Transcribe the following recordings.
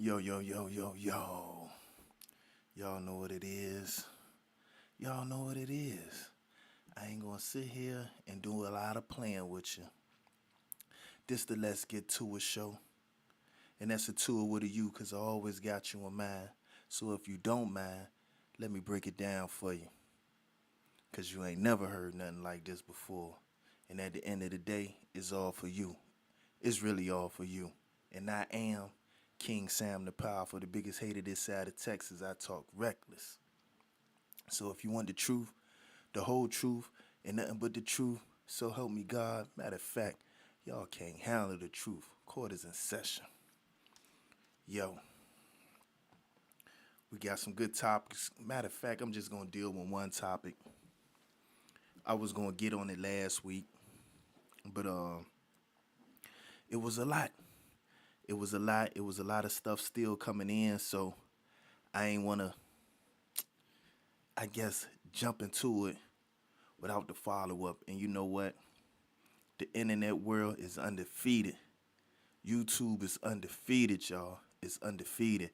Yo, yo, yo, yo, yo. Y'all know what it is. Y'all know what it is. I ain't gonna sit here and do a lot of playing with you. This the Let's Get To It show. And that's a tour with a you because I always got you in mind. So if you don't mind, let me break it down for you. Because you ain't never heard nothing like this before. And at the end of the day, it's all for you. It's really all for you. And I am King Sam the Powerful, the biggest hater this side of Texas. I talk reckless. So if you want the truth, the whole truth, and nothing but the truth, so help me God. Matter of fact, y'all can't handle the truth. Court is in session. Yo, we got some good topics. Matter of fact, I'm just gonna deal with one topic. I was gonna get on it last week, but it was a lot. It was a lot. It was a lot of stuff still coming in, so I ain't wanna, I guess, jump into it without the follow up. And you know what? The internet world is undefeated. YouTube is undefeated, y'all. It's undefeated.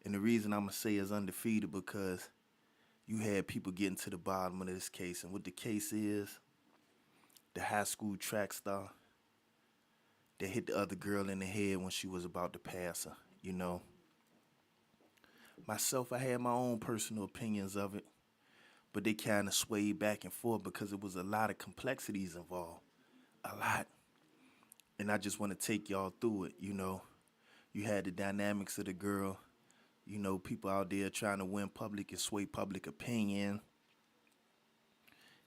And the reason I'm going to say it's undefeated because you had people getting to the bottom of this case. And what the case is, the high school track star that hit the other girl in the head when she was about to pass her, you know. Myself, I had my own personal opinions of it, but they kind of swayed back and forth because it was a lot of complexities involved. A lot. And I just want to take y'all through it, you know. You had the dynamics of the girl, you know, people out there trying to win public and sway public opinion.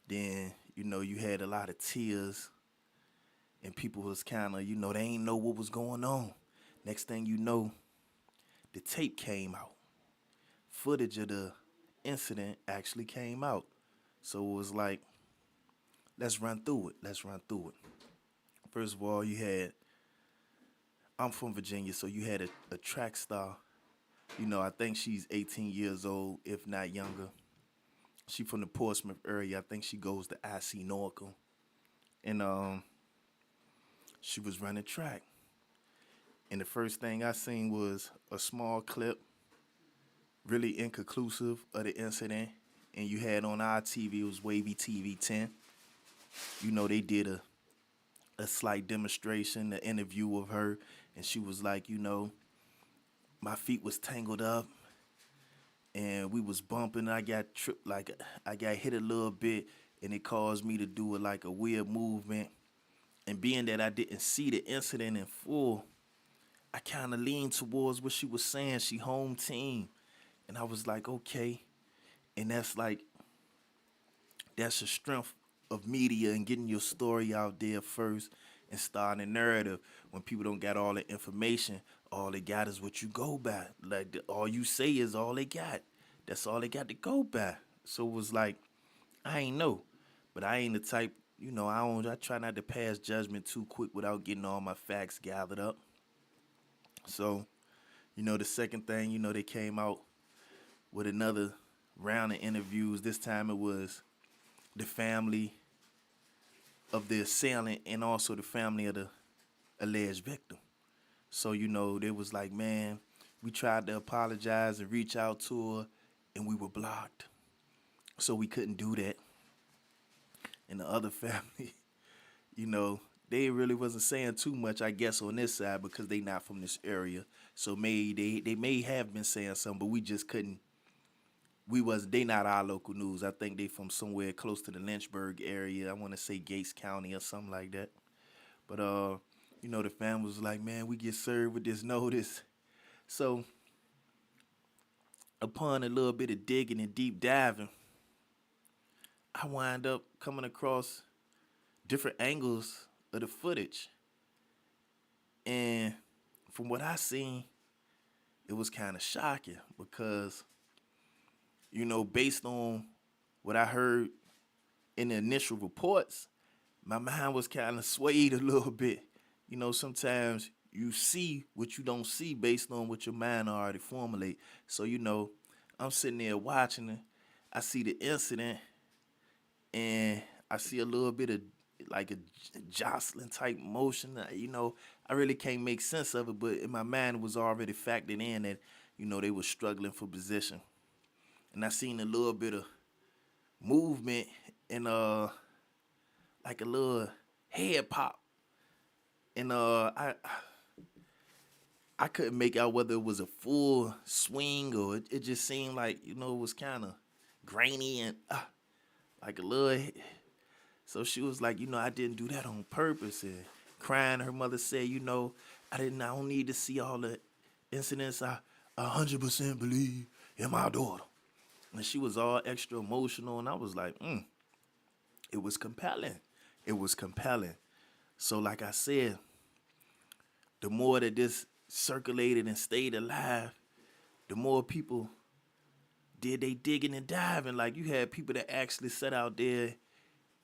Then, you know, you had a lot of tears and people was kind of, you know, they ain't know what was going on. Next thing you know, the tape came out. Footage of the incident actually came out. So it was like, let's run through it. Let's run through it. First of all, I'm from Virginia, so you had a track star. You know, I think she's 18 years old, if not younger. She from the Portsmouth area. I think she goes to IC Norco. And she was running track. And the first thing I seen was a small clip, really inconclusive of the incident. And you had on our TV, it was Wavy TV 10. You know, they did a slight demonstration, an interview of her. And she was like, you know, my feet was tangled up and we was bumping. I got tripped, like I got hit a little bit, and it caused me to do like a weird movement. And being that I didn't see the incident in full, I kind of leaned towards what she was saying. She home team, and I was like, okay. And that's the strength of media and getting your story out there first and starting a narrative. When people don't got all the information, all they got is what you go by. Like all you say is all they got. That's all they got to go by. So it was like, I ain't know, but I ain't the type. You know, I try not to pass judgment too quick without getting all my facts gathered up. So, you know, the second thing, you know, they came out with another round of interviews. This time it was the family of the assailant and also the family of the alleged victim. So, you know, they was like, man, we tried to apologize and reach out to her, and we were blocked. So we couldn't do that. And the other family, you know, they really wasn't saying too much, I guess, on this side because they not from this area. So they may have been saying something, but we just couldn't. They not our local news. I think they from somewhere close to the Lynchburg area. I want to say Gates County or something like that. But you know, the family was like, man, we get served with this notice. So upon a little bit of digging and deep diving, I wind up coming across different angles of the footage. And from what I seen, it was kind of shocking because, you know, based on what I heard in the initial reports, my mind was kind of swayed a little bit. You know, sometimes you see what you don't see based on what your mind already formulate. So, you know, I'm sitting there watching it. I see the incident and I see a little bit of like a jostling type motion. You know, I really can't make sense of it, but in my mind it was already factored in that, they were struggling for position. And I seen a little bit of movement and like a little head pop. And I couldn't make out whether it was a full swing or it just seemed like, it was kind of grainy and like a little. So she was like, I didn't do that on purpose. And crying, her mother said, I don't need to see all the incidents. I 100% believe in my daughter. And she was all extra emotional. And I was like, it was compelling. It was compelling. So like I said, the more that this circulated and stayed alive, the more people did they digging and diving. Like you had people that actually sat out there,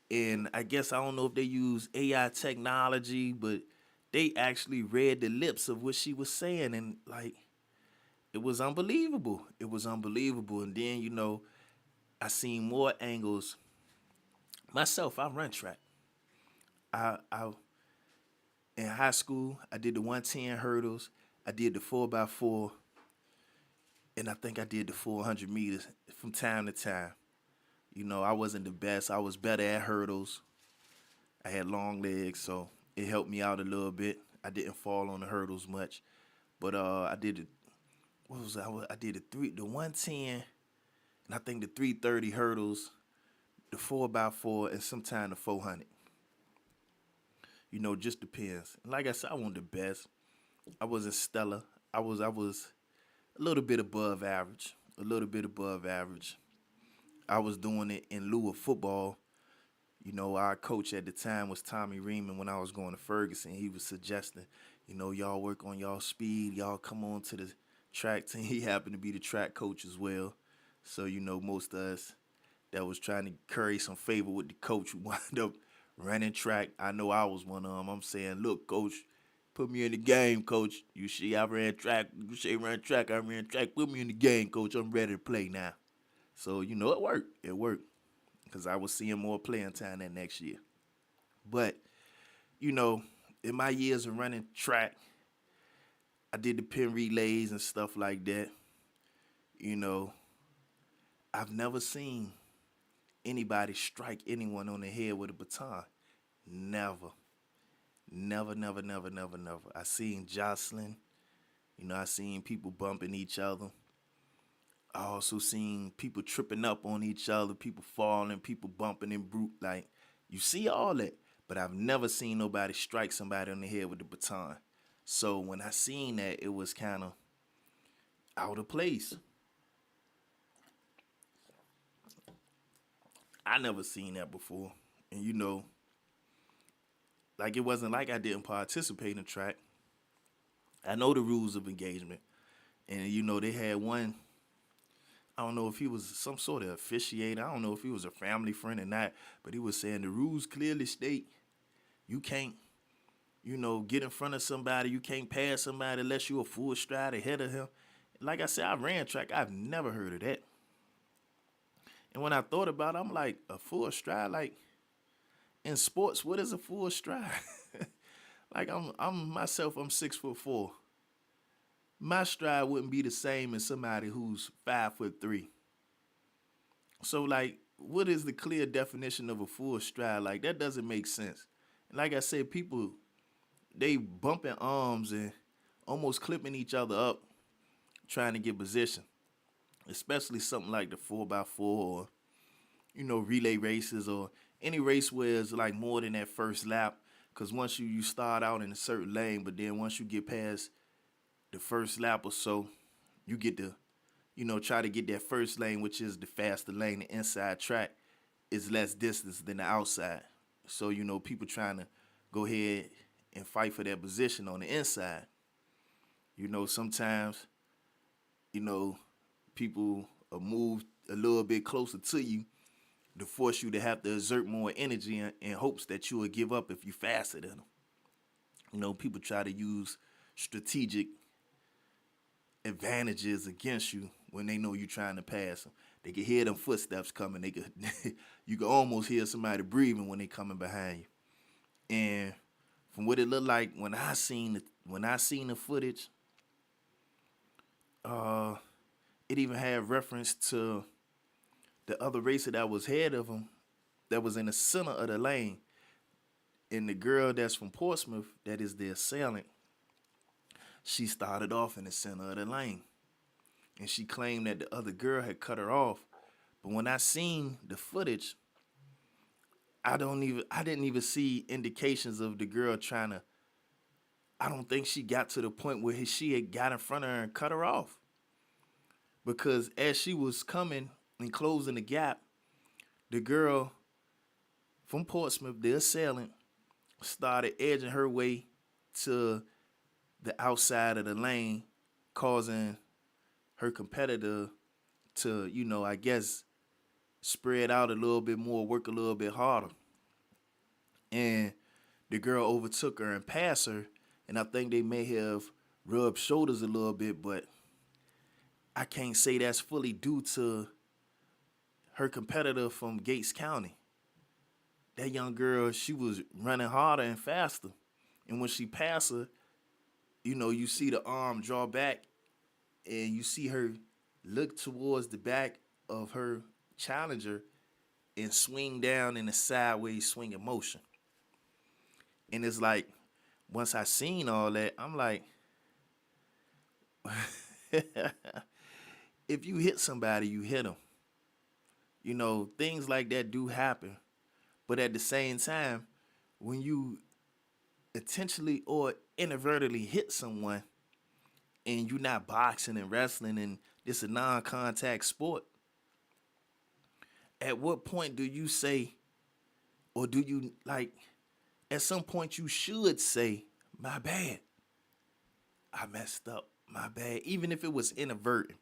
and I guess I don't know if they use AI technology, but they actually read the lips of what she was saying, and like it was unbelievable. It was unbelievable. And then I seen more angles. Myself, I run track. I in high school, I did the 110 hurdles. I did the 4x4, and I think I did the 400 meters from time to time. I wasn't the best. I was better at hurdles. I had long legs, so it helped me out a little bit. I didn't fall on the hurdles much, but I did it. What was I did the 110, and I think the 330 hurdles, the 4x4, and sometime the 400. Just depends. And like I said, I wasn't the best. I wasn't stellar. I was a little bit above average. A little bit above average. I was doing it in lieu of football. Our coach at the time was Tommy Reeman when I was going to Ferguson. He was suggesting, y'all work on y'all speed. Y'all come on to the track team. He happened to be the track coach as well. So, most of us that was trying to curry some favor with the coach who wound up running track. I know I was one of them. I'm saying, look, coach, put me in the game, coach. You see, I ran track. You say run track, I ran track. Put me in the game, coach. I'm ready to play now. So, it worked. It worked. Because I was seeing more playing time that next year. But, in my years of running track, I did the pin relays and stuff like that. I've never seen anybody strike anyone on the head with a baton. Never. Never, never, never, never, never. I seen jostling. I seen people bumping each other. I also seen people tripping up on each other, people falling, people bumping and brute. Like, you see all that, but I've never seen nobody strike somebody on the head with a baton. So when I seen that, it was kind of out of place. I never seen that before. And like it wasn't like I didn't participate in track. I know the rules of engagement. And they had one, I don't know if he was some sort of officiator. I don't know if he was a family friend or not, but he was saying the rules clearly state you can't, get in front of somebody. You can't pass somebody unless you're a full stride ahead of him. Like I said, I ran track. I've never heard of that. And when I thought about it, I'm like, a full stride? Like, in sports, what is a full stride? Like, I'm 6'4". My stride wouldn't be the same as somebody who's 5'3". So, like, what is the clear definition of a full stride? Like, that doesn't make sense. And like I said, people, they bumping arms and almost clipping each other up trying to get position. Especially something like the 4x4 or, relay races or any race where it's like more than that first lap. Because once you start out in a certain lane, but then once you get past the first lap or so, you get to, try to get that first lane, which is the faster lane. The inside track is less distance than the outside. So, people trying to go ahead and fight for that position on the inside. Sometimes, people move a little bit closer to you to force you to have to exert more energy in hopes that you will give up if you're faster than them. People try to use strategic advantages against you when they know you're trying to pass them. They can hear them footsteps coming. You can almost hear somebody breathing when they coming behind you. And from what it looked like when I seen the footage, uh, it even had reference to the other racer that was ahead of him, that was in the center of the lane, and the girl that's from Portsmouth, that is the assailant, she started off in the center of the lane, and she claimed that the other girl had cut her off. But when I seen the footage, I didn't even see indications of the girl trying to. I don't think she got to the point where she had got in front of her and cut her off. Because as she was coming and closing the gap, the girl from Portsmouth, the assailant, started edging her way to the outside of the lane, causing her competitor to, I guess, spread out a little bit more, work a little bit harder. And the girl overtook her and passed her, and I think they may have rubbed shoulders a little bit, but I can't say that's fully due to her competitor from Gates County. That young girl, she was running harder and faster. And when she passed her, you see the arm draw back, and you see her look towards the back of her challenger and swing down in a sideways swinging motion. And it's like, once I seen all that, I'm like, if you hit somebody, you hit them. Things like that do happen. But at the same time, when you intentionally or inadvertently hit someone, and you're not boxing and wrestling and it's a non-contact sport, at what point do you say, or do you, at some point you should say, my bad, I messed up, my bad, even if it was inadvertent.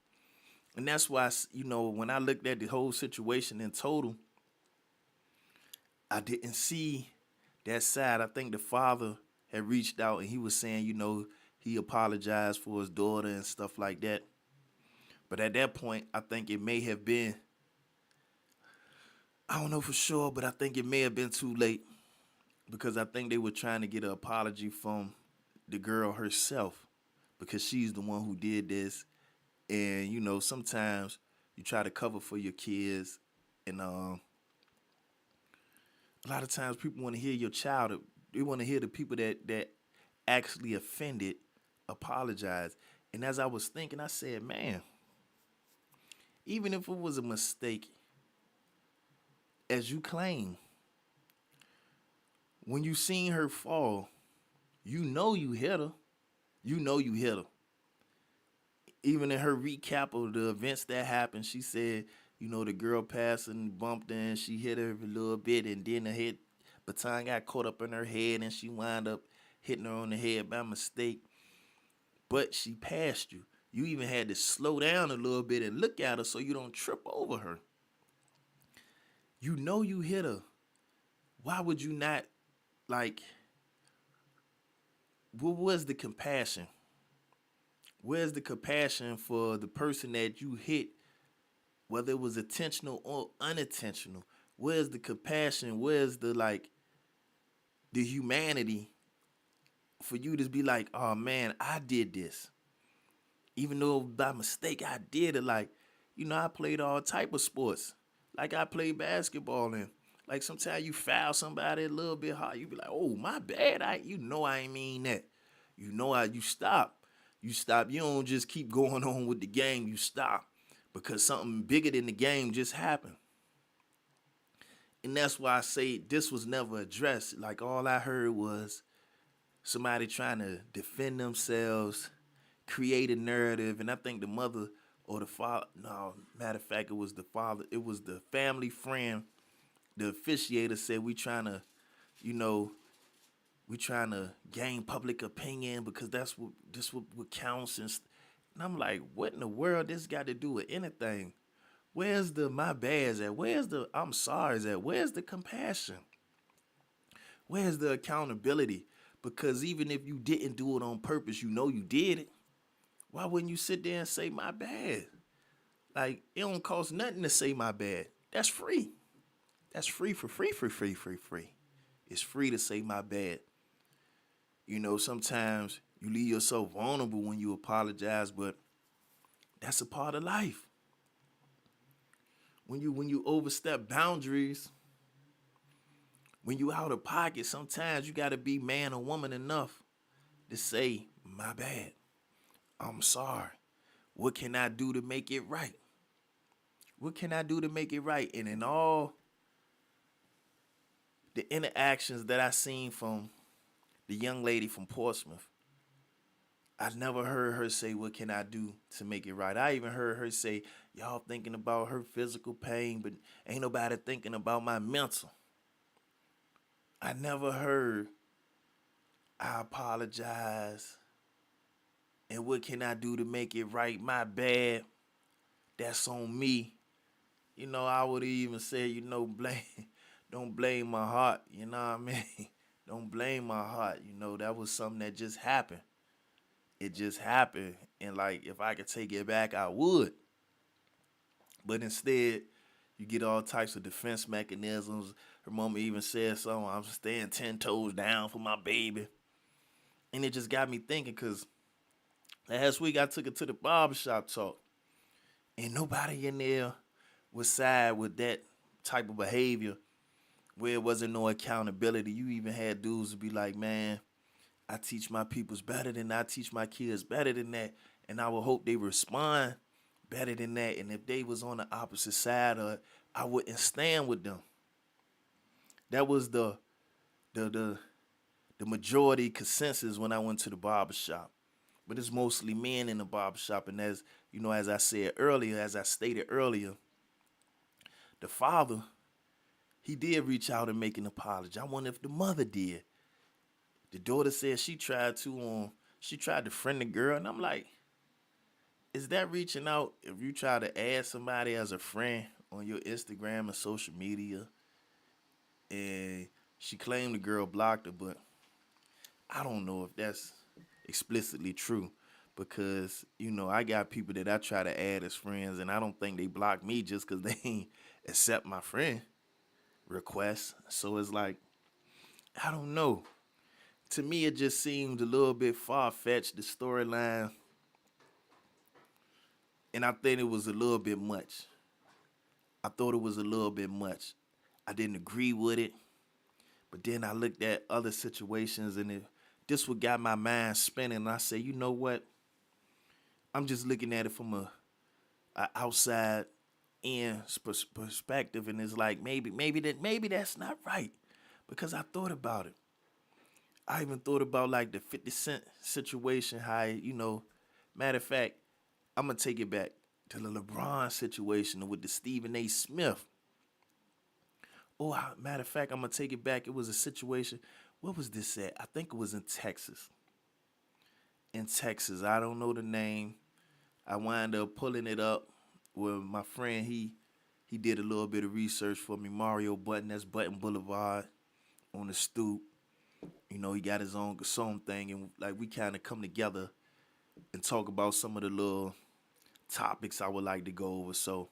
And that's why, when I looked at the whole situation in total, I didn't see that side. I think the father had reached out and he was saying, he apologized for his daughter and stuff like that. But at that point, I think it may have been, I don't know for sure, but I think it may have been too late, because I think they were trying to get an apology from the girl herself, because she's the one who did this. And, sometimes you try to cover for your kids, and a lot of times people want to hear your child. They want to hear the people that actually offended apologize. And as I was thinking, I said, man, even if it was a mistake, as you claim, when you seen her fall, you hit her. You hit her. Even in her recap of the events that happened, she said, the girl passed and bumped her and she hit her a little bit, and then the baton got caught up in her head and she wound up hitting her on the head by mistake. But she passed you. You even had to slow down a little bit and look at her so you don't trip over her. You hit her. Why would you not, what was the compassion? Where's the compassion for the person that you hit, whether it was intentional or unintentional? Where's the compassion? Where's the humanity for you to be like, oh man, I did this. Even though by mistake I did it. I played all type of sports. I played basketball, and sometimes you foul somebody a little bit hard. You be like, oh, my bad. I ain't mean that. You stop. You stop. You don't just keep going on with the game. You stop because something bigger than the game just happened. And that's why I say this was never addressed. All I heard was somebody trying to defend themselves, create a narrative. And I think the mother or the father, no, matter of fact, it was the father. It was the family friend. The officiator said, we trying to gain public opinion because this what counts. And I'm like, what in the world this got to do with anything? Where's the my bads at? Where's the I'm sorry's at? Where's the compassion? Where's the accountability? Because even if you didn't do it on purpose, you did it. Why wouldn't you sit there and say my bad? It don't cost nothing to say my bad. That's free. That's free for free. It's free to say my bad. You know, sometimes you leave yourself vulnerable when you apologize, but that's a part of life. When you overstep boundaries, when you out of pocket, sometimes you gotta be man or woman enough to say, my bad. I'm sorry. What can I do to make it right? What can I do to make it right? And in all the interactions that I seen from the young lady from Portsmouth, I never heard her say, what can I do to make it right? I even heard her say, y'all thinking about her physical pain, but ain't nobody thinking about my mental. I never heard, I apologize. And what can I do to make it right? My bad. That's on me. You know, I would even say, blame, don't blame my heart. You know what I mean? Don't blame my heart. You know, that was something that just happened. It just happened. And like, if I could take it back, I would. But instead, you get all types of defense mechanisms. Her mama even said something, I'm staying 10 toes down for my baby. And it just got me thinking, because last week I took her to the barbershop talk. And nobody in there was side with that type of behavior where it wasn't no accountability. You even had dudes to be like, man, I teach my peoples better than I teach my kids better than that. And I would hope they respond better than that. And if they was on the opposite side of it, I wouldn't stand with them. That was the majority consensus when I went to the barbershop. But it's mostly men in the barbershop. And as as I said earlier, as I stated earlier, the father, he did reach out and make an apology. I wonder if the mother did. The daughter said she tried to friend the girl, and I'm like, is that reaching out if you try to add somebody as a friend on your Instagram and social media? And she claimed the girl blocked her, but I don't know if that's explicitly true because, I got people that I try to add as friends, and I don't think they block me just because they ain't accept my friend request. So it's like, I don't know. To me, it just seemed a little bit far-fetched, the storyline, and I think it was a little bit much. I thought it was a little bit much. I didn't agree with it, but then I looked at other situations, and this what got my mind spinning, and I said, you know what? I'm just looking at it from a outside in perspective, and it's like maybe that's not right because I thought about it. I even thought about like the 50 Cent situation, how, matter of fact, I'm going to take it back to the LeBron situation with the Stephen A. Smith. Oh, matter of fact, I'm going to take it back. It was a situation. What was this at? I think it was in Texas. In Texas. I don't know the name. I wound up pulling it up with my friend. He did a little bit of research for me. Mario Button, that's Button Boulevard on the stoop. He got his own song thing, and like we kind of come together and talk about some of the little topics I would like to go over. So,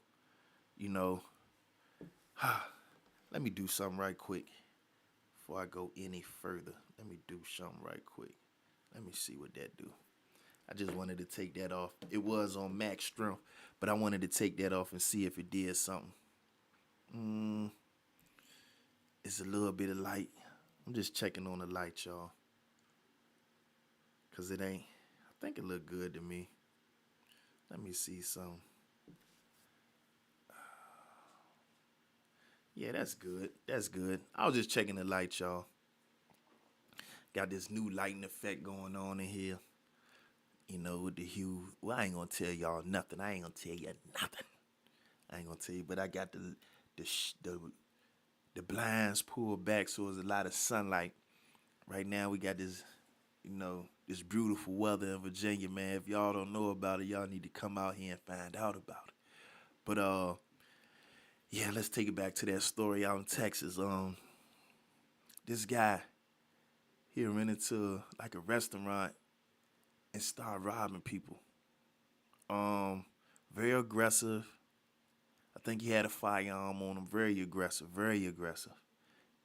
let me do something right quick before I go any further. Let me do something right quick. Let me see what that do. I just wanted to take that off. It was on max strength, but I wanted to take that off and see if it did something. It's a little bit of light. I'm just checking on the light, y'all. Because it ain't. I think it looked good to me. Let me see some. Yeah, that's good. That's good. I was just checking the light, y'all. Got this new lighting effect going on in here. With the hue. Well, I ain't going to tell y'all nothing. I ain't going to tell you nothing. I ain't going to tell you. But I got the blinds pulled back, so there's a lot of sunlight. Right now, we got this, this beautiful weather in Virginia, man. If y'all don't know about it, y'all need to come out here and find out about it. But, yeah, let's take it back to that story out in Texas. This guy, he ran into like a restaurant and started robbing people. Very aggressive. I think he had a firearm on him. Very aggressive, very aggressive.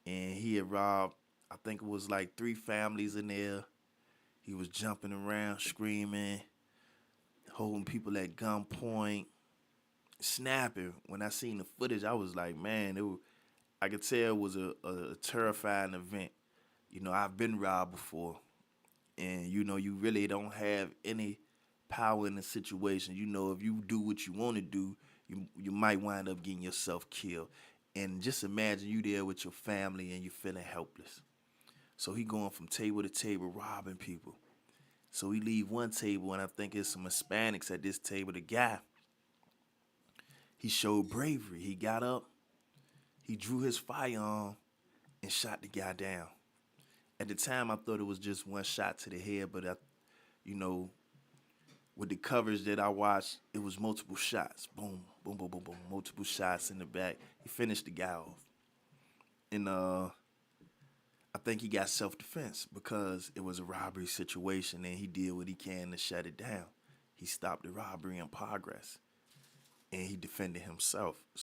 And he had robbed, I think it was like 3 families in there. He was jumping around, screaming, holding people at gunpoint, snapping. When I seen the footage, I was like, man, I could tell it was a terrifying event. I've been robbed before, and you really don't have any power in the situation. If you do what you want to do, you might wind up getting yourself killed. And just imagine you there with your family and you're feeling helpless. So he going from table to table robbing people. So he leave one table, and I think it's some Hispanics at this table. The guy, he showed bravery. He got up, he drew his firearm, and shot the guy down. At the time, I thought it was just one shot to the head, but you know, with the coverage that I watched, it was multiple shots. Boom, boom, boom, boom, boom, multiple shots in the back. He finished the guy off. And I think he got self-defense because it was a robbery situation, and he did what he can to shut it down. He stopped the robbery in progress, and he defended himself.